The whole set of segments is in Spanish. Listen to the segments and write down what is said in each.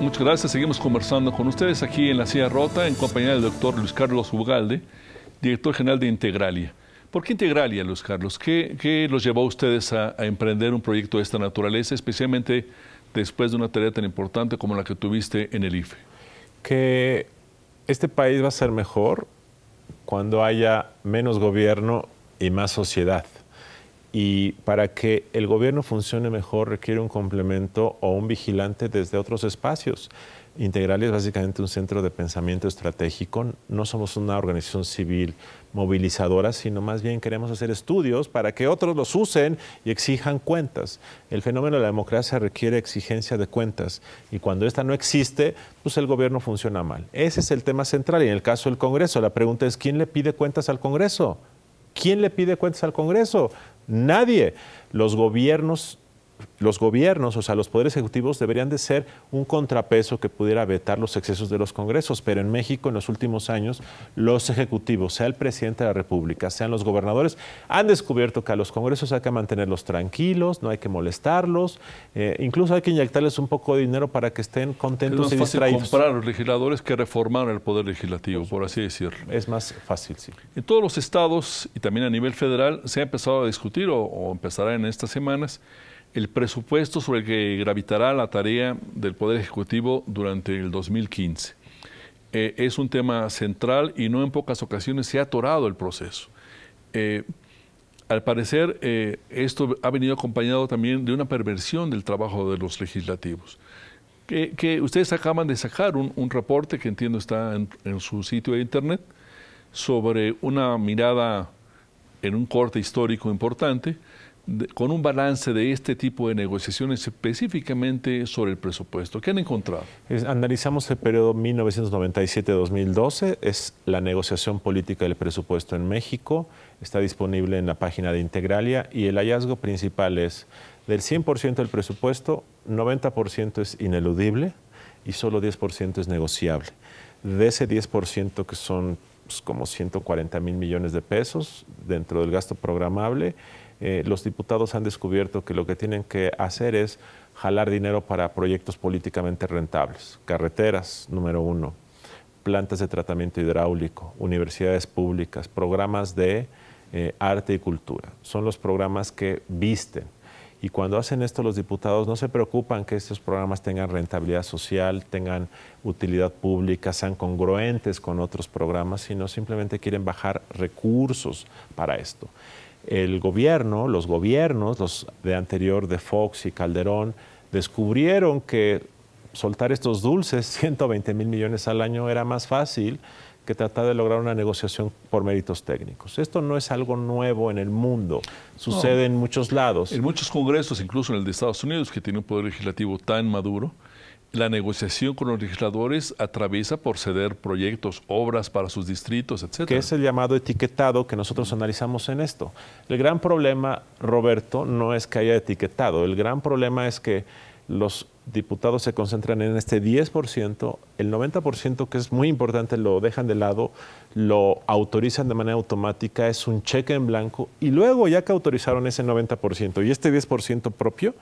Muchas gracias. Seguimos conversando con ustedes aquí en La Silla Rota en compañía del doctor Luis Carlos Ugalde, director general de Integralia. ¿Por qué Integralia, Luis Carlos? ¿Qué los llevó a ustedes a emprender un proyecto de esta naturaleza, especialmente después de una tarea tan importante como la que tuviste en el IFE? Que este país va a ser mejor cuando haya menos gobierno y más sociedad. Y para que el gobierno funcione mejor requiere un complemento o un vigilante desde otros espacios. Integralia es básicamente un centro de pensamiento estratégico. No somos una organización civil movilizadora, sino más bien queremos hacer estudios para que otros los usen y exijan cuentas. El fenómeno de la democracia requiere exigencia de cuentas y cuando esta no existe, pues el gobierno funciona mal. Ese es el tema central y en el caso del Congreso, la pregunta es ¿quién le pide cuentas al Congreso? ¿Quién le pide cuentas al Congreso? Nadie. Los gobiernos, o sea, los poderes ejecutivos deberían de ser un contrapeso que pudiera vetar los excesos de los congresos, pero en México en los últimos años los ejecutivos, sea el presidente de la República, sean los gobernadores, han descubierto que a los congresos hay que mantenerlos tranquilos, no hay que molestarlos, incluso hay que inyectarles un poco de dinero para que estén contentos y distraídos. Es más fácil comprar a los legisladores que reformar el poder legislativo, por así decirlo. Es más fácil, sí. En todos los estados y también a nivel federal se ha empezado a discutir o empezará en estas semanas el presupuesto sobre el que gravitará la tarea del Poder Ejecutivo durante el 2015. Es un tema central y no en pocas ocasiones se ha atorado el proceso. Al parecer, esto ha venido acompañado también de una perversión del trabajo de los legislativos. Que ustedes acaban de sacar un reporte que entiendo está en su sitio de internet sobre una mirada en un corte histórico importante con un balance de este tipo de negociaciones específicamente sobre el presupuesto. ¿Qué han encontrado? Analizamos el periodo 1997-2012, es la negociación política del presupuesto en México, está disponible en la página de Integralia y el hallazgo principal es del 100% del presupuesto, 90% es ineludible y solo 10% es negociable. De ese 10% que son pues, como 140,000 millones de pesos dentro del gasto programable, los diputados han descubierto que lo que tienen que hacer es jalar dinero para proyectos políticamente rentables. Carreteras, número 1, plantas de tratamiento hidráulico, universidades públicas, programas de arte y cultura. Son los programas que visten. Y cuando hacen esto los diputados no se preocupan que estos programas tengan rentabilidad social, tengan utilidad pública, sean congruentes con otros programas, sino simplemente quieren bajar recursos para esto. El gobierno, los gobiernos, los de anterior de Fox y Calderón, descubrieron que soltar estos dulces, 120,000 millones al año, era más fácil que tratar de lograr una negociación por méritos técnicos. Esto no es algo nuevo en el mundo, sucede en muchos lados. En muchos congresos, incluso en el de Estados Unidos, que tiene un poder legislativo tan maduro, la negociación con los legisladores atraviesa por ceder proyectos, obras para sus distritos, etc. Que es el llamado etiquetado que nosotros analizamos en esto. El gran problema, Roberto, no es que haya etiquetado. El gran problema es que los diputados se concentran en este 10%, el 90% que es muy importante lo dejan de lado, lo autorizan de manera automática, es un cheque en blanco y luego ya que autorizaron ese 90% y este 10% propio,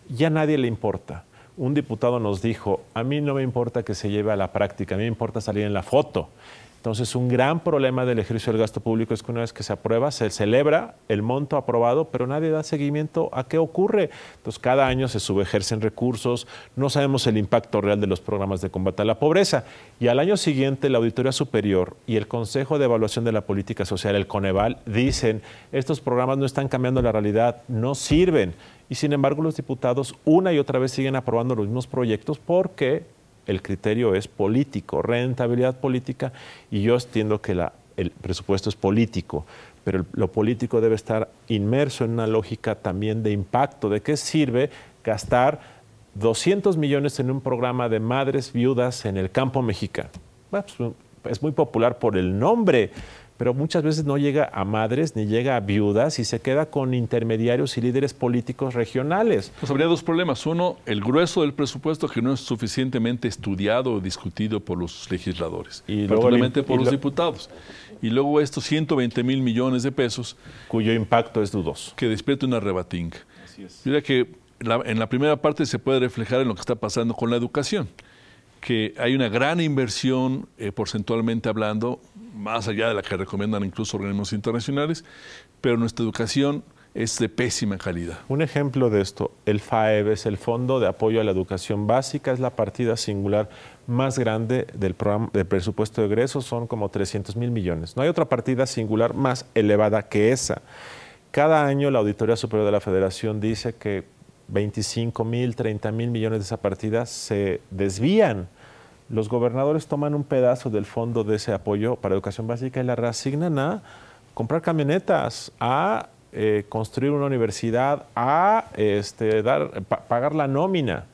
ya nadie le importa. Un diputado nos dijo, a mí no me importa que se lleve a la práctica, a mí me importa salir en la foto. Entonces, un gran problema del ejercicio del gasto público es que una vez que se aprueba, se celebra el monto aprobado, pero nadie da seguimiento a qué ocurre. Entonces, cada año se subejercen recursos, no sabemos el impacto real de los programas de combate a la pobreza. Y al año siguiente, la Auditoría Superior y el Consejo de Evaluación de la Política Social, el Coneval, dicen, estos programas no están cambiando la realidad, no sirven. Y sin embargo, los diputados una y otra vez siguen aprobando los mismos proyectos porque el criterio es político, rentabilidad política, y yo entiendo que el presupuesto es político, pero lo político debe estar inmerso en una lógica también de impacto. ¿De qué sirve gastar 200 millones en un programa de madres viudas en el campo mexicano? Bueno, pues, es muy popular por el nombre, pero muchas veces no llega a madres ni llega a viudas y se queda con intermediarios y líderes políticos regionales. Pues habría dos problemas. Uno, el grueso del presupuesto que no es suficientemente estudiado o discutido por los legisladores, y particularmente por los diputados. Y luego estos 120,000 millones de pesos. Cuyo impacto es dudoso. Que despierta una rebatinga. Así es. Mira que en la primera parte se puede reflejar en lo que está pasando con la educación. que hay una gran inversión porcentualmente hablando, más allá de la que recomiendan incluso organismos internacionales, pero nuestra educación es de pésima calidad. Un ejemplo de esto, el FAEB es el Fondo de Apoyo a la Educación Básica, es la partida singular más grande del programa del presupuesto de egresos, son como 300,000 millones. No hay otra partida singular más elevada que esa. Cada año la Auditoría Superior de la Federación dice que 25,000, 30,000 millones de esa partida se desvían. Los gobernadores toman un pedazo del fondo de ese apoyo para educación básica y la reasignan a comprar camionetas, a construir una universidad, a pagar la nómina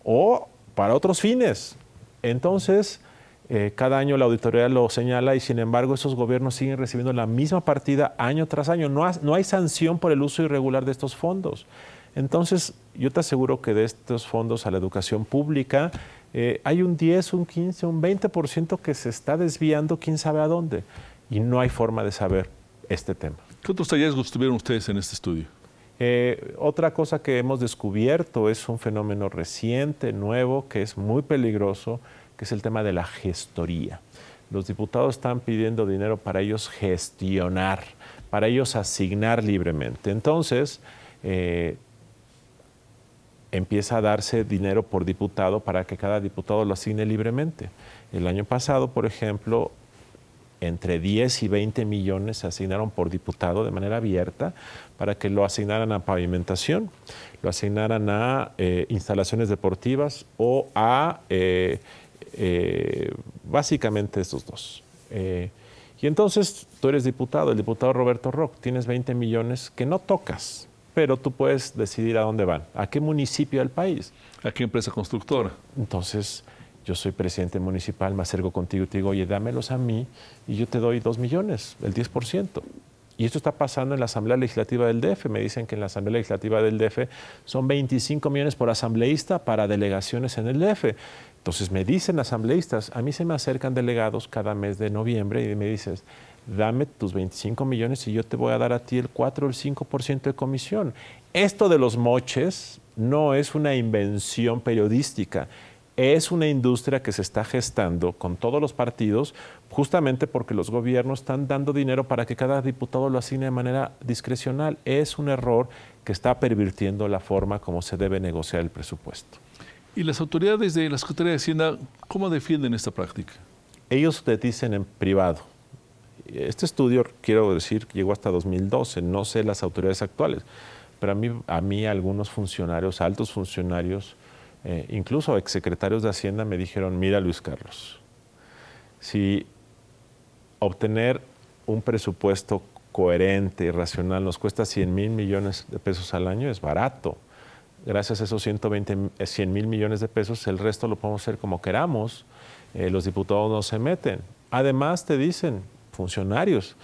o para otros fines. Entonces, cada año la auditoría lo señala y sin embargo esos gobiernos siguen recibiendo la misma partida año tras año. No hay sanción por el uso irregular de estos fondos. Entonces, yo te aseguro que de estos fondos a la educación pública hay un 10, un 15, un 20% que se está desviando quién sabe a dónde y no hay forma de saber este tema. ¿Qué otros hallazgos tuvieron ustedes en este estudio? Otra cosa que hemos descubierto es un fenómeno reciente, nuevo, que es muy peligroso, que es el tema de la gestoría. Los diputados están pidiendo dinero para ellos gestionar, para ellos asignar libremente. Entonces, empieza a darse dinero por diputado para que cada diputado lo asigne libremente. El año pasado, por ejemplo, entre 10 y 20 millones se asignaron por diputado de manera abierta para que lo asignaran a pavimentación, lo asignaran a instalaciones deportivas o a básicamente estos dos. Y entonces tú eres diputado, el diputado Roberto Roch, tienes 20 millones que no tocas, pero tú puedes decidir a dónde van, a qué municipio del país. ¿A qué empresa constructora? Entonces, yo soy presidente municipal, me acerco contigo y te digo, oye, dámelos a mí y yo te doy 2 millones, el 10%. Y esto está pasando en la Asamblea Legislativa del DF. Me dicen que en la Asamblea Legislativa del DF son 25 millones por asambleísta para delegaciones en el DF. Entonces me dicen asambleístas, a mí se me acercan delegados cada mes de noviembre y me dices, dame tus 25 millones y yo te voy a dar a ti el 4 o el 5% de comisión. Esto de los moches no es una invención periodística. Es una industria que se está gestando con todos los partidos justamente porque los gobiernos están dando dinero para que cada diputado lo asigne de manera discrecional. Es un error que está pervirtiendo la forma como se debe negociar el presupuesto. ¿Y las autoridades de la Secretaría de Hacienda cómo defienden esta práctica? Ellos te dicen en privado. Este estudio, quiero decir, llegó hasta 2012. No sé las autoridades actuales, pero a mí algunos funcionarios, altos funcionarios, incluso exsecretarios de Hacienda me dijeron, mira Luis Carlos, si obtener un presupuesto coherente y racional nos cuesta 100,000 millones de pesos al año, es barato. Gracias a esos 100,000 millones de pesos, el resto lo podemos hacer como queramos. Los diputados no se meten. Además te dicen, funcionarios,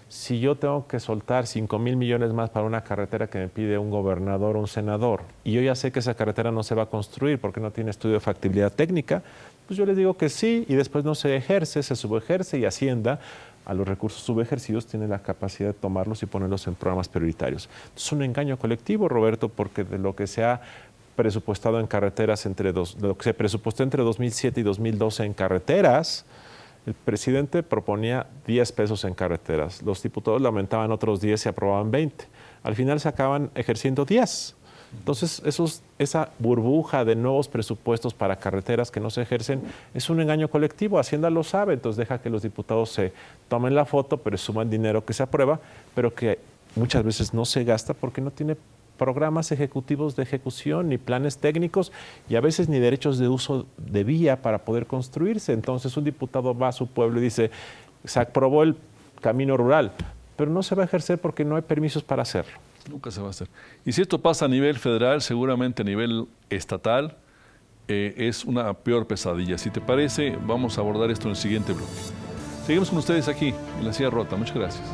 si yo tengo que soltar 5,000 millones más para una carretera que me pide un gobernador o un senador y yo ya sé que esa carretera no se va a construir porque no tiene estudio de factibilidad técnica, pues yo les digo que sí y después no se ejerce, se subejerce y Hacienda a los recursos subejercidos tiene la capacidad de tomarlos y ponerlos en programas prioritarios. Es un engaño colectivo, Roberto, porque de lo que se ha presupuestado en carreteras de lo que se presupuestó entre 2007 y 2012 en carreteras, el presidente proponía 10 pesos en carreteras. Los diputados le aumentaban otros 10 y aprobaban 20. Al final se acaban ejerciendo 10. Entonces, esa burbuja de nuevos presupuestos para carreteras que no se ejercen es un engaño colectivo. Hacienda lo sabe, entonces deja que los diputados se tomen la foto, presuman dinero que se aprueba, pero que muchas veces no se gasta porque no tiene programas ejecutivos de ejecución, ni planes técnicos y a veces ni derechos de uso de vía para poder construirse. Entonces un diputado va a su pueblo y dice, se aprobó el camino rural, pero no se va a ejercer porque no hay permisos para hacerlo. Nunca se va a hacer. Y si esto pasa a nivel federal, seguramente a nivel estatal, es una peor pesadilla. Si te parece, vamos a abordar esto en el siguiente bloque. Seguimos con ustedes aquí, en La Silla Rota. Muchas gracias.